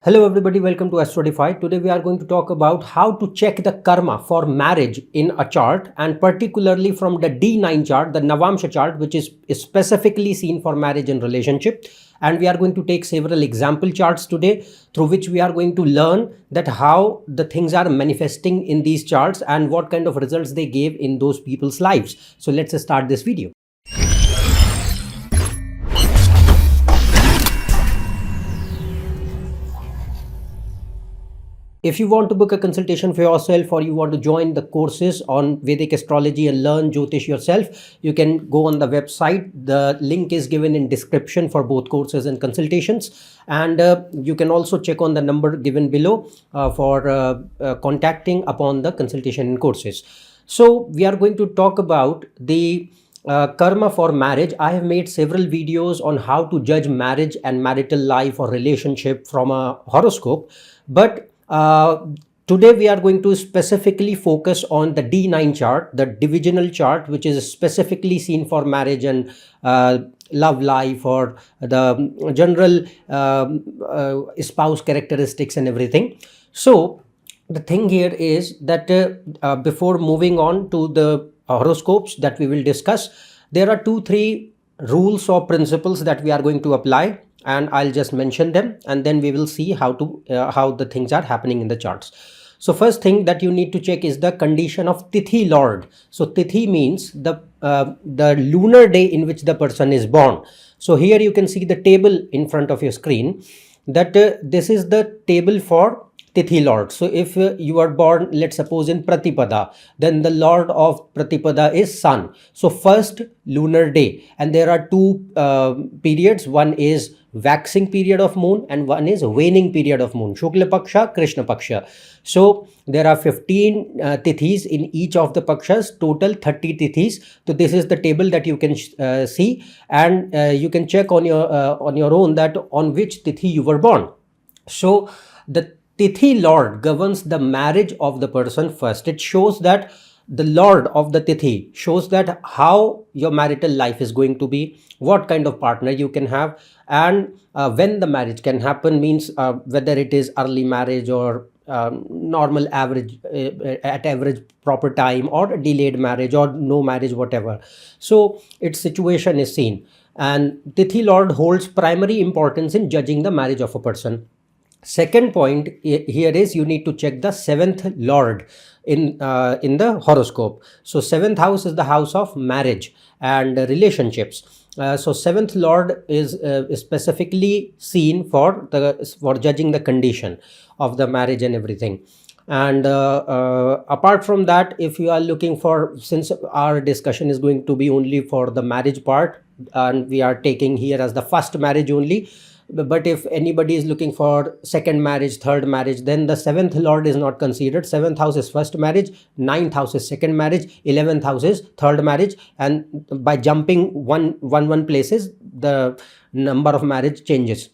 Hello everybody, welcome to AstroEdify. Today we are going to talk about how to check the karma for marriage in a chart, and particularly from the D9 chart, the Navamsha chart, which is specifically seen for marriage and relationship. And we are going to take several example charts today through which we are going to learn that how the things are manifesting in these charts and what kind of results they gave in those people's lives. So let's start this video. If you want to book a consultation for yourself, or you want to join the courses on Vedic Astrology and learn Jyotish yourself, you can go on the website. The link is given in description for both courses and consultations. And you can also check on the number given below for contacting upon the consultation and courses. So we are going to talk about the karma for marriage. I have made several videos on how to judge marriage and marital life or relationship from a horoscope. But today we are going to specifically focus on the D9 chart, the divisional chart, which is specifically seen for marriage and love life, or the general spouse characteristics and everything. So the thing here is that before moving on to the horoscopes that we will discuss, there are 2-3 rules or principles that we are going to apply, and I'll just mention them, and then we will see how the things are happening in the charts. So first thing that you need to check is the condition of Tithi Lord. So Tithi means the lunar day in which the person is born. So here you can see the table in front of your screen, that this is the table for Tithi Lord. So if you are born, let's suppose, in Pratipada, then the Lord of Pratipada is Sun. So first lunar day, and there are two periods. One is waxing period of moon and one is waning period of moon, Shukla Paksha, Krishna Paksha. So there are 15 tithis in each of the pakshas, total 30 tithis. So this is the table that you can see, and you can check on your own that on which tithi you were born. So the Tithi Lord governs the marriage of the person first. It shows that the Lord of the Tithi shows that how your marital life is going to be, what kind of partner you can have, and when the marriage can happen, means whether it is early marriage or normal average at average proper time, or delayed marriage or no marriage, whatever. So its situation is seen, and Tithi Lord holds primary importance in judging the marriage of a person. Second point here is you need to check the 7th Lord in the horoscope. So 7th house is the house of marriage and relationships. So 7th Lord is specifically seen for judging the condition of the marriage and everything. And apart from that, if you are looking for, since our discussion is going to be only for the marriage part, and we are taking here as the first marriage only, but if anybody is looking for second marriage, third marriage, then the 7th Lord is not considered. 7th house is first marriage, 9th house is second marriage, 11th house is third marriage, and by jumping one places, the number of marriage changes.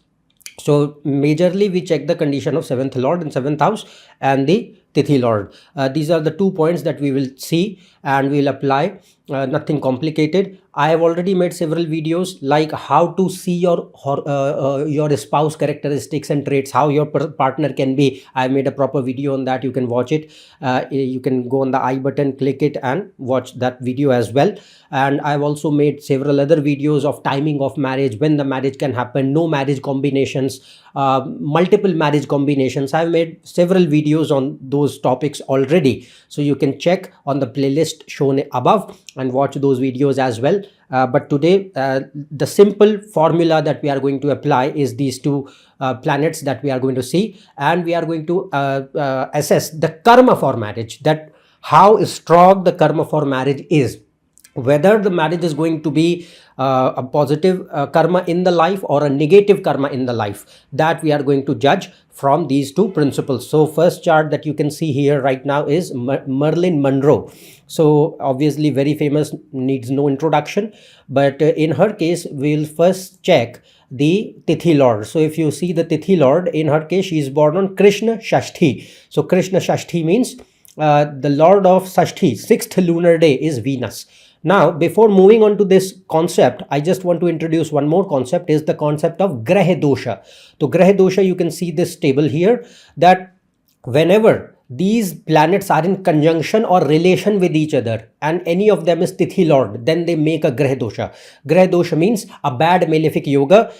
So majorly we check the condition of 7th Lord in 7th house and the Tithi Lord. These are the 2 points that we will see and we will apply. Nothing complicated. I have already made several videos like how to see your spouse characteristics and traits, how your partner can be. I made a proper video on that. You can watch it. You can go on the I button, click it, and watch that video as well. And I've also made several other videos of timing of marriage, when the marriage can happen, no marriage combinations, multiple marriage combinations. I've made several videos on those topics already, so you can check on the playlist shown above and watch those videos as well. But today the simple formula that we are going to apply is these 2 planets that we are going to see, and we are going to assess the karma for marriage, that how strong the karma for marriage is, whether the marriage is going to be a positive karma in the life or a negative karma in the life. That we are going to judge from these 2 principles. So first chart that you can see here right now is Marilyn Monroe. So obviously very famous, needs no introduction, but in her case we'll first check the Tithi Lord. So if you see the Tithi Lord, in her case she is born on Krishna Shashti. So Krishna Shashti means the Lord of Shashti, 6th lunar day, is Venus. Now, before moving on to this concept, I just want to introduce one more concept, is the concept of Graha Dosha. So Graha Dosha, you can see this table here, that whenever these planets are in conjunction or relation with each other and any of them is Tithi Lord, then they make a Graha Dosha. Graha Dosha means a bad malefic yoga,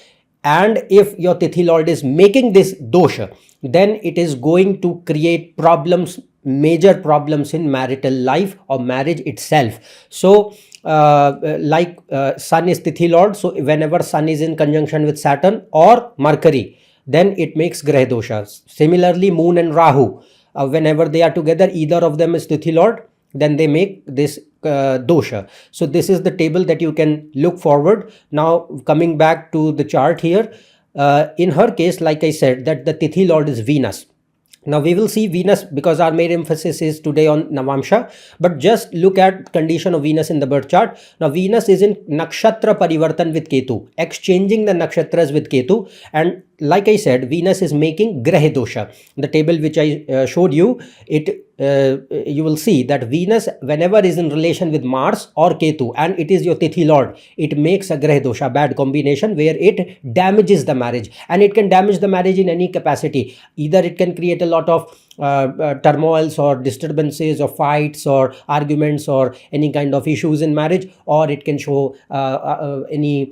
and if your Tithi Lord is making this dosha, then it is going to create problems, major problems in marital life or marriage itself. So Sun is Tithi Lord, so whenever Sun is in conjunction with Saturn or Mercury, then it makes Graha Dosha. Similarly, Moon and Rahu, whenever they are together, either of them is Tithi Lord, then they make this dosha. So this is the table that you can look forward. Now coming back to the chart here, in her case, like I said, that the Tithi Lord is Venus. Now we will see Venus because our main emphasis is today on Navamsha, but just look at condition of Venus in the birth chart. Now Venus is in Nakshatra Parivartan with Ketu, exchanging the nakshatras with Ketu, and like I said, Venus is making Graha Dosha. The table which I showed you, you will see that Venus, whenever is in relation with Mars or Ketu and it is your Tithi Lord, it makes a Graha Dosha, bad combination, where it damages the marriage, and it can damage the marriage in any capacity. Either it can create a lot of turmoils or disturbances or fights or arguments or any kind of issues in marriage, or it can show any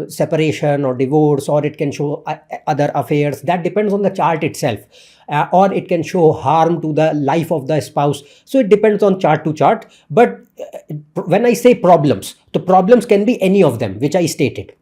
separation or divorce, or it can show other affairs. That depends on the chart itself. Or it can show harm to the life of the spouse. So it depends on chart to chart. But when I say problems, the problems can be any of them, which I stated.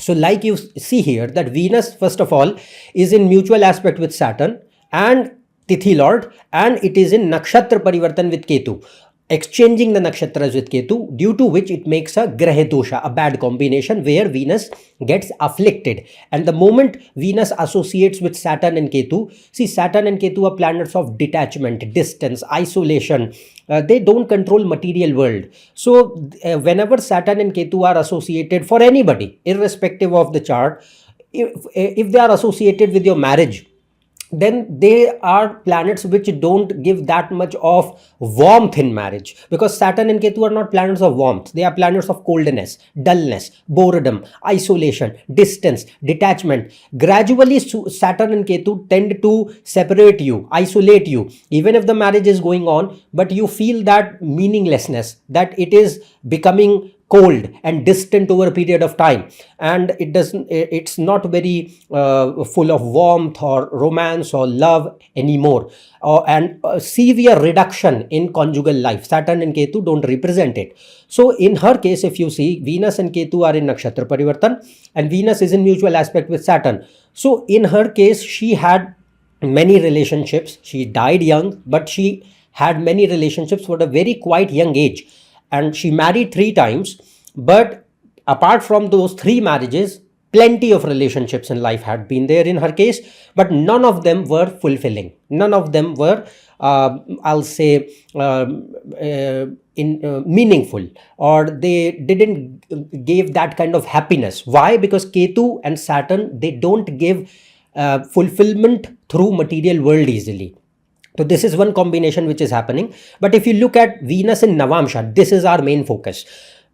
So like you see here, that Venus, first of all, is in mutual aspect with Saturn and Tithi Lord, and it is in Nakshatra Parivartan with Ketu, exchanging the nakshatras with Ketu, due to which it makes a Graha Dosha, a bad combination where Venus gets afflicted. And the moment Venus associates with Saturn and Ketu, see, Saturn and Ketu are planets of detachment, distance, isolation. They don't control material world. So whenever Saturn and Ketu are associated for anybody, irrespective of the chart, if they are associated with your marriage, then they are planets which don't give that much of warmth in marriage, because Saturn and Ketu are not planets of warmth. They are planets of coldness, dullness, boredom, isolation, distance, detachment. Gradually Saturn and Ketu tend to separate you, isolate you, even if the marriage is going on, but you feel that meaninglessness, that it is becoming cold and distant over a period of time, and it's not very full of warmth or romance or love anymore, and a severe reduction in conjugal life. Saturn and Ketu don't represent it. So in her case, if you see, Venus and Ketu are in Nakshatra Parivartan, and Venus is in mutual aspect with Saturn. So in her case, she had many relationships. She died young, but she had many relationships for a very quite young age. And she married 3 times, but apart from those 3 marriages, plenty of relationships in life had been there in her case, but none of them were fulfilling. None of them were, I'll say, meaningful, or they didn't give that kind of happiness. Why? Because Ketu and Saturn, they don't give fulfillment through material world easily. So this is one combination which is happening. But if you look at Venus in Navamsha, this is our main focus.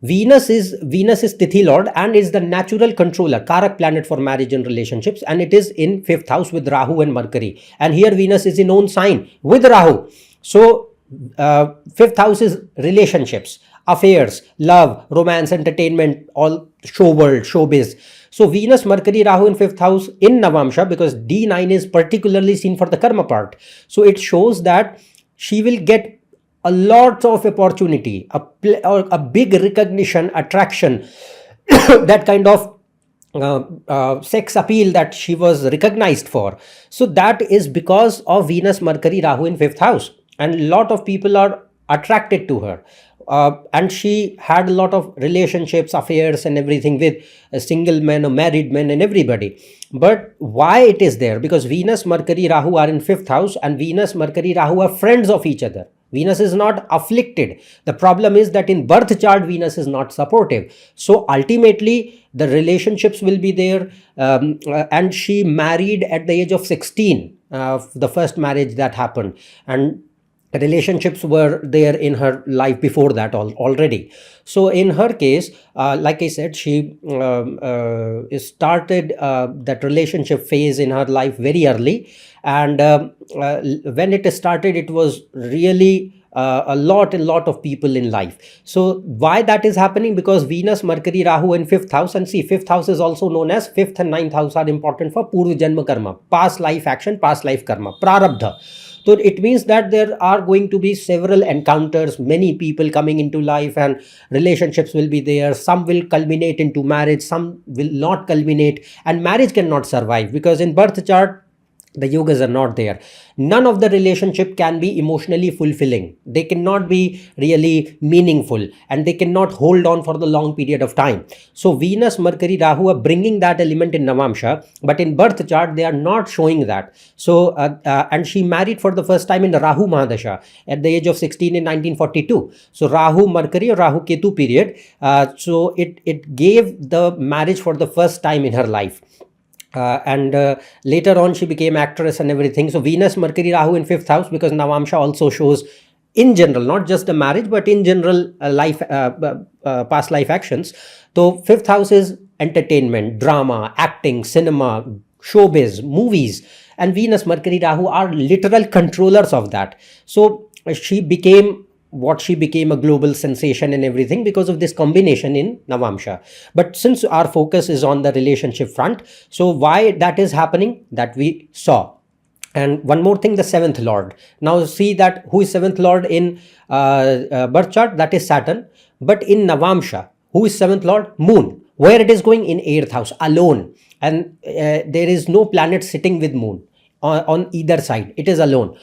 Venus is Tithi Lord and is the natural controller, Karak planet for marriage and relationships, and it is in 5th house with Rahu and Mercury. And here Venus is in own sign with Rahu. So 5th house is relationships, affairs, love, romance, entertainment, all show world, showbiz. So Venus, Mercury, Rahu in 5th house in Navamsha, because D9 is particularly seen for the karma part. So it shows that she will get a lot of opportunity, a big recognition, attraction, that kind of sex appeal that she was recognized for. So that is because of Venus, Mercury, Rahu in 5th house. And a lot of people are attracted to her. And she had a lot of relationships, affairs and everything with single men or married men and everybody. But why it is there? Because Venus, Mercury, Rahu are in 5th house, and Venus, Mercury, Rahu are friends of each other. Venus is not afflicted. The problem is that in birth chart, Venus is not supportive. So ultimately, the relationships will be there. And she married at the age of 16, the first marriage that happened. And relationships were there in her life before that already. So in her case, like I said, she started that relationship phase in her life very early, and when it started, it was really a lot of people in life. So why that is happening? Because Venus, Mercury, Rahu in fifth house, and see, fifth house is also known as, fifth and ninth house are important for Purva Janma Karma, past life action, past life karma, Prarabdha. So it means that there are going to be several encounters, many people coming into life, and relationships will be there. Some will culminate into marriage, some will not culminate, and marriage cannot survive because in birth chart, the yogas are not there. None of the relationship can be emotionally fulfilling. They cannot be really meaningful, and they cannot hold on for the long period of time. So Venus, Mercury, Rahu are bringing that element in Navamsha, but in birth chart they are not showing that. So and she married for the first time in Rahu Mahadasha at the age of 16 in 1942. So Rahu Mercury or Rahu Ketu period. So it gave the marriage for the first time in her life. And later on she became actress and everything. So Venus, Mercury, Rahu in fifth house, because Navamsha also shows in general, not just the marriage, but in general life, past life actions. So fifth house is entertainment, drama, acting, cinema, showbiz, movies, and Venus, Mercury, Rahu are literal controllers of that. So she became what she became, a global sensation and everything, because of this combination in Navamsha. But since our focus is on the relationship front, so why that is happening, that we saw. And one more thing, the seventh lord. Now see that who is seventh lord in birth chart, that is Saturn. But in Navamsha, who is seventh lord? Moon. Where it is going? In eighth house, alone. And there is no planet sitting with moon on either side. It is alone.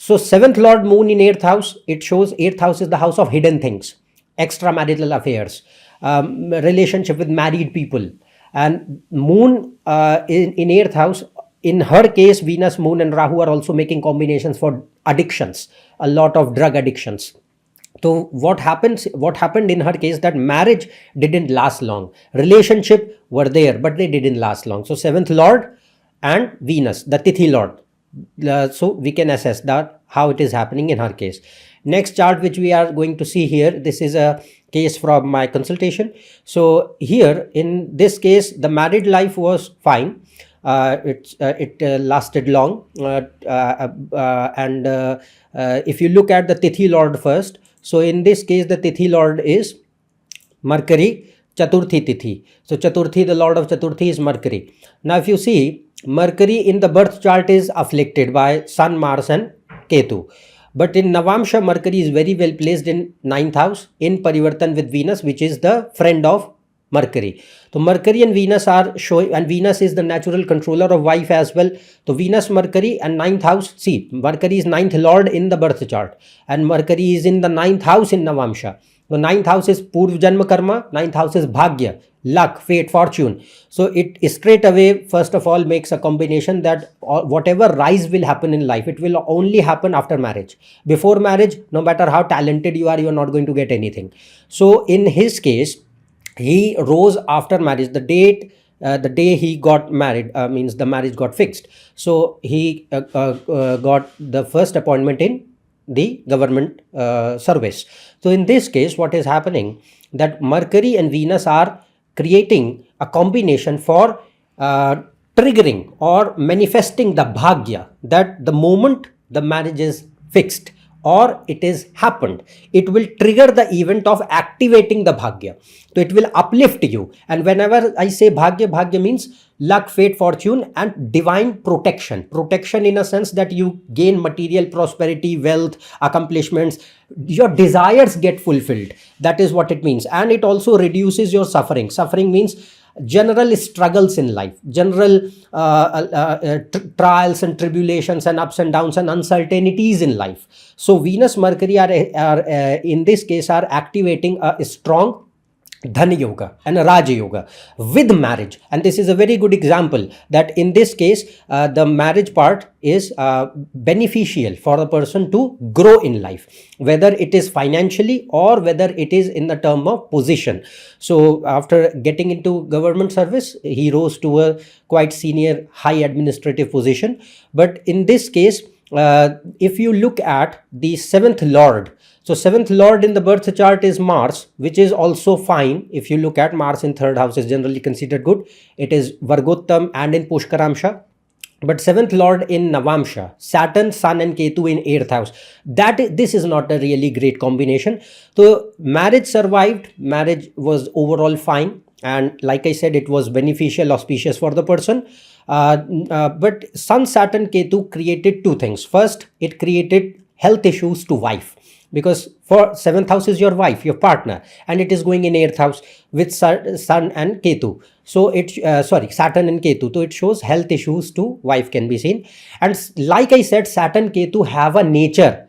So seventh lord moon in eighth house, it shows eighth house is the house of hidden things, extramarital affairs, relationship with married people. And moon in eighth house, in her case, Venus, moon and Rahu are also making combinations for addictions, a lot of drug addictions. So what happened in her case, that marriage didn't last long. Relationship were there, but they didn't last long. So seventh lord and Venus, the Tithi lord. So we can assess that how it is happening in her case. Next chart which we are going to see here, this is a case from my consultation. So here in this case, the married life was fine. It lasted long, and if you look at the Tithi lord first, so in this case the Tithi lord is Mercury, Chaturthi Tithi. So Chaturthi, the lord of Chaturthi is Mercury. Now if you see, Mercury in the birth chart is afflicted by Sun, Mars and Ketu. But in Navamsha, Mercury is very well placed in ninth house in Parivartan with Venus, which is the friend of Mercury. So Mercury and Venus are showing, and Venus is the natural controller of wife as well. So Venus, Mercury and ninth house. See, Mercury is ninth lord in the birth chart, and Mercury is in the ninth house in Navamsha. The ninth house is Purva Janma Karma, ninth house is Bhagya, luck, fate, fortune. So it straight away, first of all, makes a combination that whatever rise will happen in life, it will only happen after marriage. Before marriage, no matter how talented you are not going to get anything. So in his case, he rose after marriage. The day he got married, means the marriage got fixed. So he got the first appointment in the government service. So in this case, what is happening, that Mercury and Venus are creating a combination for triggering or manifesting the bhagya, that the moment the marriage is fixed or it is happened, it will trigger the event of activating the bhagya. So it will uplift you. And whenever I say bhagya, bhagya means luck, fate, fortune and divine protection. Protection in a sense that you gain material prosperity, wealth, accomplishments, your desires get fulfilled. That is what it means. And it also reduces your suffering. Suffering means general struggles in life, general trials and tribulations and ups and downs and uncertainties in life. So Venus, Mercury are in this case are activating a strong Dhana Yoga and a Raja Yoga with marriage. And this is a very good example that in this case, the marriage part is beneficial for the person to grow in life, whether it is financially or whether it is in the term of position. So after getting into government service, he rose to a quite senior high administrative position. But in this case, if you look at the seventh lord, so seventh lord in the birth chart is Mars, which is also fine. If you look at Mars in third house is generally considered good. It is Vargottam and in Pushkaramsha. But seventh lord in Navamsha, Saturn, Sun and Ketu in eighth house. This is not a really great combination. So marriage survived. Marriage was overall fine. And like I said, it was beneficial, auspicious for the person. But Sun, Saturn, Ketu created two things. First, it created health issues to wife, because for seventh house is your wife, your partner, and it is going in eighth house with Sun and Ketu. So it Saturn and Ketu. So it shows health issues to wife can be seen. And like I said, Saturn, Ketu have a nature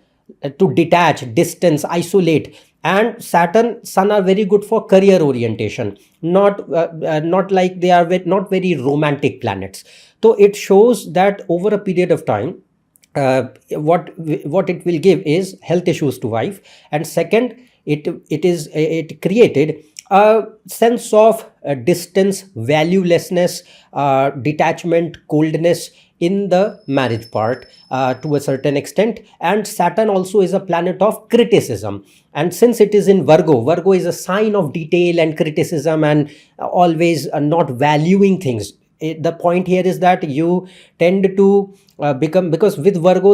to detach, distance, isolate. And Saturn, Sun are very good for career orientation. Not like they are not very romantic planets. So it shows that over a period of time, what it will give is health issues to wife. And second, it created a sense of distance, valuelessness, detachment, coldness in the marriage part to a certain extent. And Saturn also is a planet of criticism, and since it is in Virgo is a sign of detail and criticism and always not valuing things. The point here is that you tend to become, because with Virgo,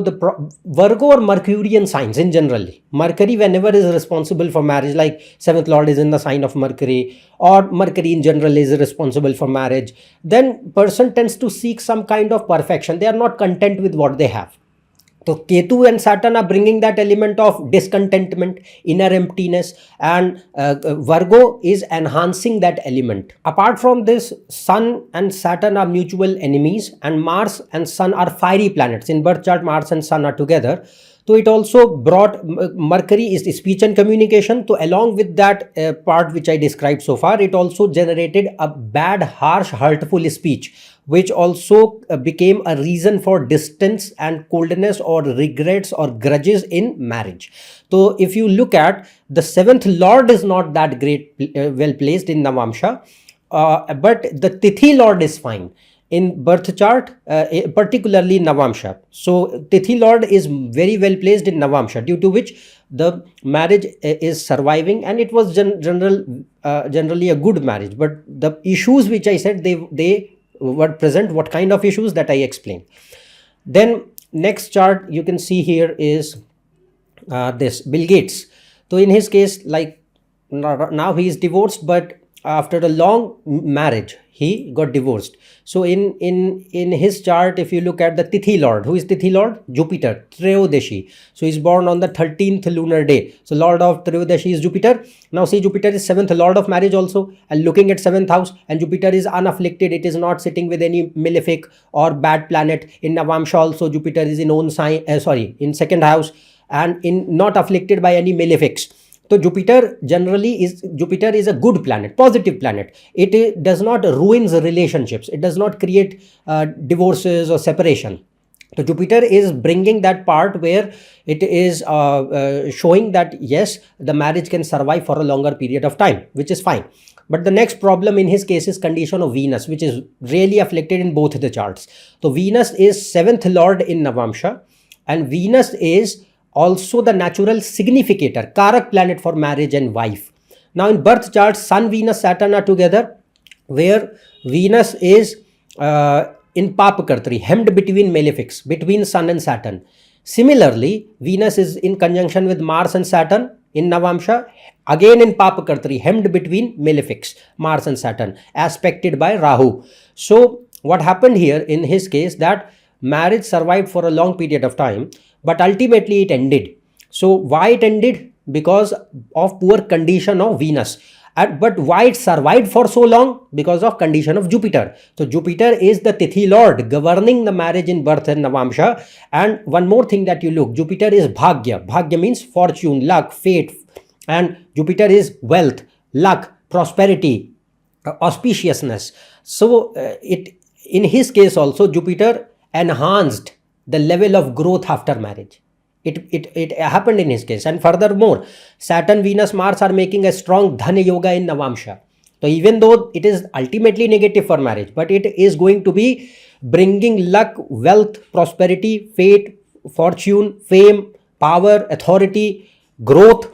Virgo or Mercurian signs in general, Mercury whenever is responsible for marriage, like seventh lord is in the sign of Mercury, or Mercury in general is responsible for marriage, then person tends to seek some kind of perfection. They are not content with what they have. So Ketu and Saturn are bringing that element of discontentment, inner emptiness, and Virgo is enhancing that element. Apart from this, Sun and Saturn are mutual enemies, and Mars and Sun are fiery planets. In birth chart, Mars and Sun are together. So it also brought, Mercury is speech and communication. So along with that part which I described so far, it also generated a bad, harsh, hurtful speech, which also became a reason for distance and coldness or regrets or grudges in marriage. So if you look at the seventh lord is not that great, well placed in Navamsha, but the Tithi lord is fine in birth chart, particularly Navamsha. So Tithi lord is very well placed in Navamsha, due to which the marriage is surviving, and it was generally a good marriage. But the issues which I said, they were present. What kind of issues that I explained. Then next chart you can see here is this Bill Gates. So in his case, like now he is divorced, but after a long marriage he got divorced. So in his chart, if you look at the Tithi lord, who is Tithi lord? Jupiter, Treyodashi. So he's born on the 13th lunar day. So lord of Treyodashi is Jupiter. Now see, Jupiter is seventh lord of marriage also, and looking at seventh house, and Jupiter is unafflicted. It is not sitting with any malefic or bad planet. In Navamsha also, Jupiter is in own sign, in second house, and in not afflicted by any malefics. So Jupiter is a good planet, positive planet. It does not ruins relationships. It does not create divorces or separation. So Jupiter is bringing that part where it is showing that yes, the marriage can survive for a longer period of time, which is fine. But the next problem in his case is condition of Venus, which is really afflicted in both the charts. So Venus is seventh lord in Navamsha, and Venus is also the natural significator, Karak planet for marriage and wife. Now in birth chart, Sun, Venus, Saturn are together, where Venus is in Papakartri, hemmed between malefics, between Sun and Saturn. Similarly, Venus is in conjunction with Mars and Saturn in Navamsha, again in Papakartri, hemmed between malefics, Mars and Saturn, aspected by Rahu. So what happened here in his case, that marriage survived for a long period of time, but ultimately it ended. So why it ended? Because of poor condition of Venus. But why it survived for so long? Because of condition of Jupiter. So Jupiter is the Tithi lord governing the marriage in birth and Navamsha. And one more thing that you look, Jupiter is Bhagya. Bhagya means fortune, luck, fate. And Jupiter is wealth, luck, prosperity, auspiciousness. So in his case also, Jupiter enhanced the level of growth after marriage. It happened in his case. And furthermore, Saturn, Venus, Mars are making a strong Dhana Yoga in Navamsha. So even though it is ultimately negative for marriage, but it is going to be bringing luck, wealth, prosperity, fate, fortune, fame, power, authority, growth,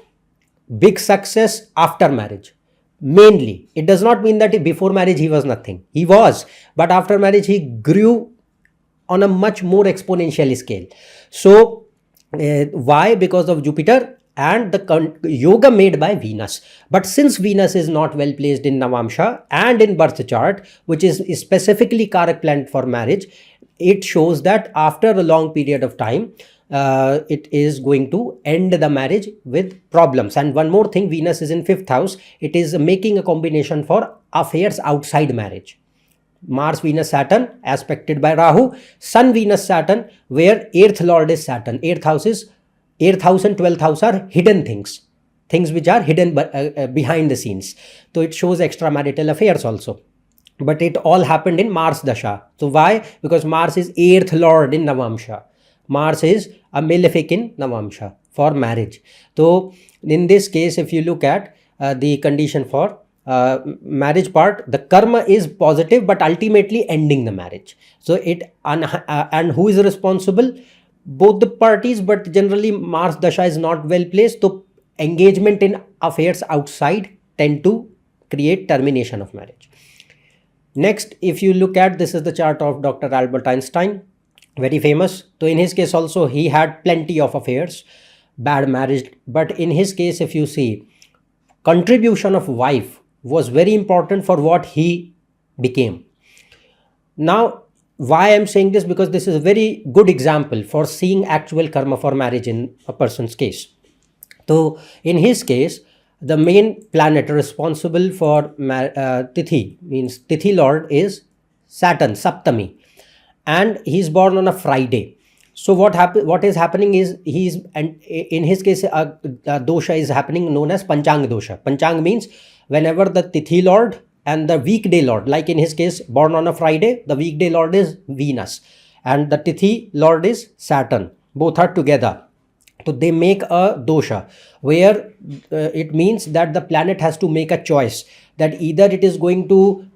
big success after marriage. Mainly, it does not mean that before marriage he was nothing. He was, but after marriage he grew on a much more exponential scale. So, why? Because of Jupiter and the yoga made by Venus. But since Venus is not well placed in Navamsha and in birth chart, which is specifically Karak planet for marriage, it shows that after a long period of time, it is going to end the marriage with problems. And one more thing, Venus is in 5th house. It is making a combination for affairs outside marriage. Mars, Venus, Saturn aspected by Rahu, Sun, Venus, Saturn, where 8th lord is Saturn. 8th house and 12th house are hidden things which are hidden behind the scenes. So it shows extramarital affairs also. But it all happened in Mars Dasha. So why? Because Mars is 8th lord in Navamsha. Mars is a malefic in Navamsha for marriage. So in this case, if you look at the condition for marriage part, the karma is positive but ultimately ending the marriage. So it and who is responsible? Both the parties, but generally Mars Dasha is not well placed. So engagement in affairs outside tend to create termination of marriage. Next, if you look at, this is the chart of Dr. Albert Einstein, very famous. So in his case also he had plenty of affairs, bad marriage. But in his case, if you see, contribution of wife was very important for what he became. Now, why I'm saying this? Because this is a very good example for seeing actual karma for marriage in a person's case. So in his case, the main planet responsible for Tithi, means Tithi Lord, is Saturn, Saptami, and he's born on a Friday. So what is happening is and in his case a dosha is happening known as Panchang dosha. Panchang means whenever the Tithi Lord and the weekday Lord, like in his case born on a Friday, the weekday Lord is Venus and the Tithi Lord is Saturn. Both are together. So they make a dosha where it means that the planet has to make a choice that either it is going to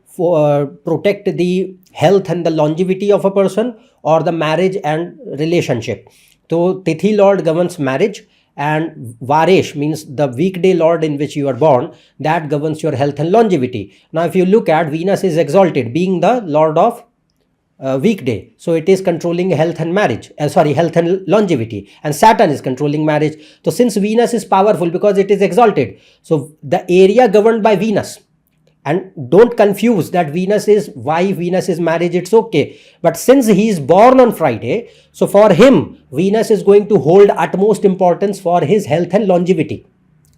protect the health and the longevity of a person or the marriage and relationship. So Tithi Lord governs marriage and Varesh means the weekday Lord in which you are born, that governs your health and longevity. Now if you look at, Venus is exalted being the Lord of weekday, so it is controlling health and marriage, health and longevity, and Saturn is controlling marriage. So since Venus is powerful because it is exalted, so the area governed by Venus, and don't confuse that Venus is wife, Venus is marriage, it's okay, but since he is born on Friday, so for him Venus is going to hold utmost importance for his health and longevity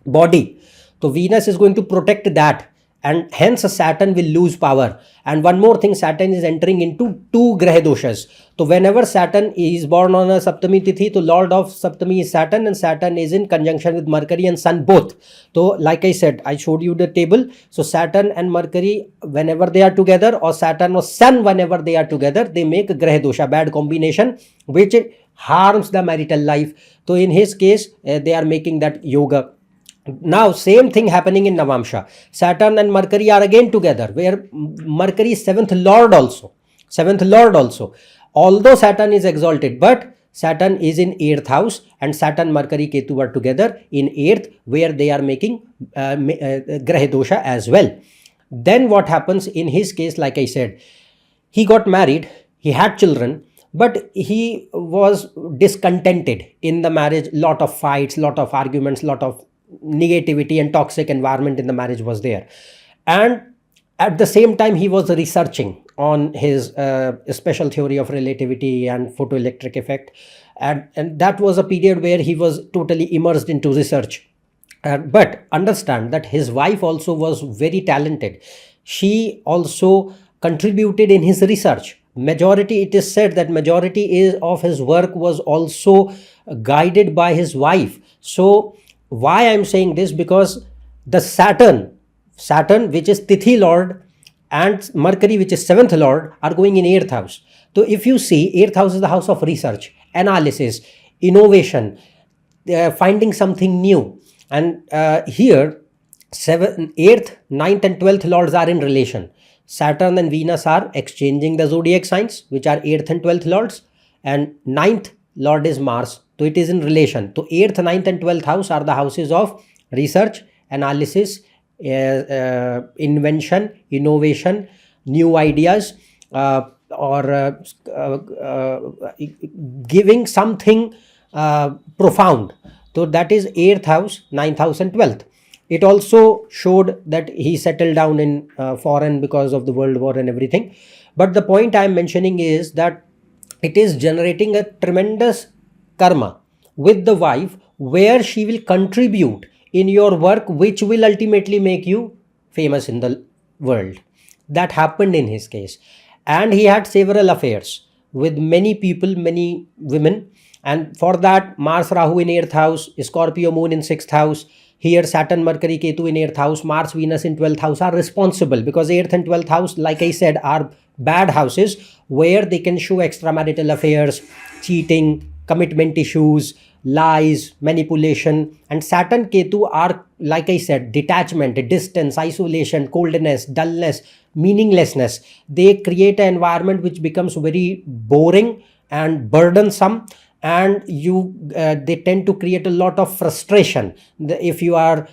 body. So Venus is going to protect that, and hence Saturn will lose power. And one more thing, Saturn is entering into 2 Graha doshas. So whenever Saturn is born on a Saptami Tithi, the Lord of Saptami is Saturn, and Saturn is in conjunction with Mercury and Sun both. So like I said, I showed you the table. So Saturn and Mercury, whenever they are together, or Saturn or Sun whenever they are together, they make a Graha dosha, bad combination, which harms the marital life. So in his case, they are making that yoga. Now same thing happening in Navamsha. Saturn and Mercury are again together, where Mercury is 7th Lord also. Although Saturn is exalted, but Saturn is in 8th house, and Saturn, Mercury, Ketu are together in 8th, where they are making Graha dosha as well. Then what happens in his case, like I said, he got married, he had children, but he was discontented in the marriage. Lot of fights, lot of arguments, lot of negativity and toxic environment in the marriage was there. And at the same time he was researching on his special theory of relativity and photoelectric effect, and that was a period where he was totally immersed into research. But understand that his wife also was very talented. She also contributed in his research. Majority, it is said that majority of his work was also guided by his wife. So why I'm saying this? Because the Saturn which is Tithi Lord and Mercury which is 7th Lord are going in 8th house. So if you see, 8th house is the house of research, analysis, innovation, finding something new. And here 7th, 8th, 9th and 12th Lords are in relation. Saturn and Venus are exchanging the zodiac signs, which are 8th and 12th Lords, and 9th Lord is Mars. So it is in relation. So 8th, 9th and 12th house are the houses of research, analysis, invention, innovation, new ideas, or giving something profound. So that is 8th house, 9th house and 12th. It also showed that he settled down in foreign because of the world war and everything. But the point I am mentioning is that it is generating a tremendous karma with the wife, where she will contribute in your work, which will ultimately make you famous in the world. That happened in his case. And he had several affairs with many people, many women. And for that, Mars Rahu in 8th house, Scorpio Moon in 6th house, here Saturn Mercury Ketu in 8th house, Mars Venus in 12th house are responsible, because 8th and 12th house, like I said, are bad houses where they can show extramarital affairs, cheating, commitment issues, lies, manipulation. And Saturn Ketu are, like I said, detachment, distance, isolation, coldness, dullness, meaninglessness. They create an environment which becomes very boring and burdensome, and they tend to create a lot of frustration if you are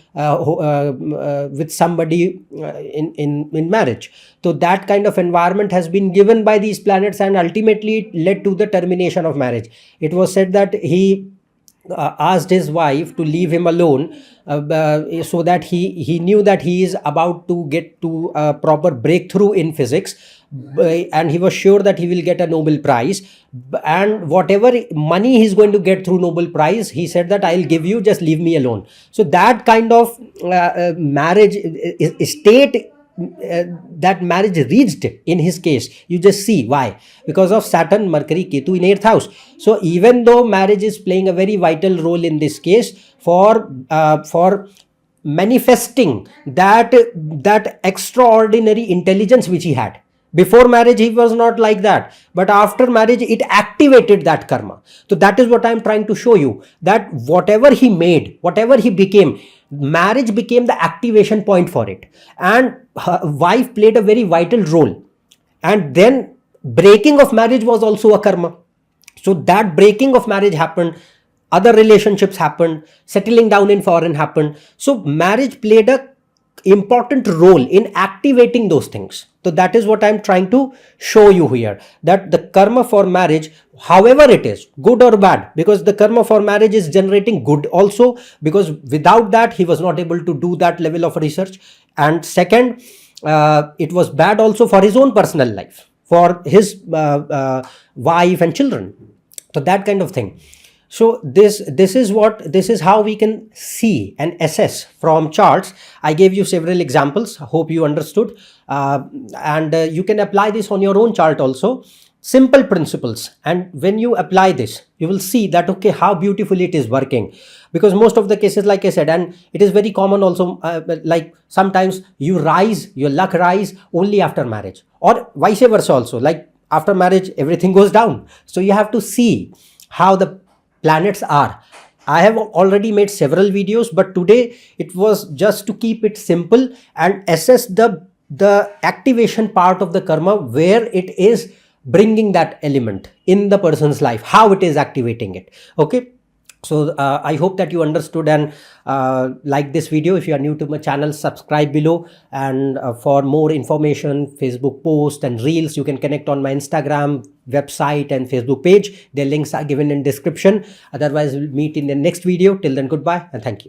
with somebody in marriage. So that kind of environment has been given by these planets, and ultimately it led to the termination of marriage. It was said that he asked his wife to leave him alone, so that he knew that he is about to get to a proper breakthrough in physics, and he was sure that he will get a Nobel Prize, and whatever money he's going to get through Nobel Prize, he said that I'll give you, just leave me alone. So that kind of marriage state, that marriage reached in his case. You just see why, because of Saturn Mercury Ketu in 8th house. So even though marriage is playing a very vital role in this case for manifesting that extraordinary intelligence which he had. Before marriage, he was not like that. But after marriage, it activated that karma. So that is what I am trying to show you, that whatever he made, whatever he became, marriage became the activation point for it. And her wife played a very vital role. And then breaking of marriage was also a karma. So that breaking of marriage happened. Other relationships happened. Settling down in foreign happened. So marriage played a important role in activating those things. So that is what I'm trying to show you here, that the karma for marriage, however it is, good or bad, because the karma for marriage is generating good also, because without that he was not able to do that level of research. And second, it was bad also for his own personal life, for his wife and children. So that kind of thing. So this is how we can see and assess from charts. I gave you several examples. I hope you understood, and you can apply this on your own chart also. Simple principles, and when you apply this, you will see that okay, how beautifully it is working. Because most of the cases, like I said, and it is very common also, like sometimes your luck rise only after marriage, or vice versa also. Like after marriage, everything goes down. So you have to see how the planets are. I have already made several videos, but today it was just to keep it simple and assess the activation part of the karma, where it is bringing that element in the person's life, how it is activating it. Okay. So I hope that you understood and like this video. If you are new to my channel, subscribe below, and for more information, Facebook post and reels, you can connect on my Instagram, website and Facebook page. The links are given in description. Otherwise, we'll meet in the next video. Till then, goodbye and thank you.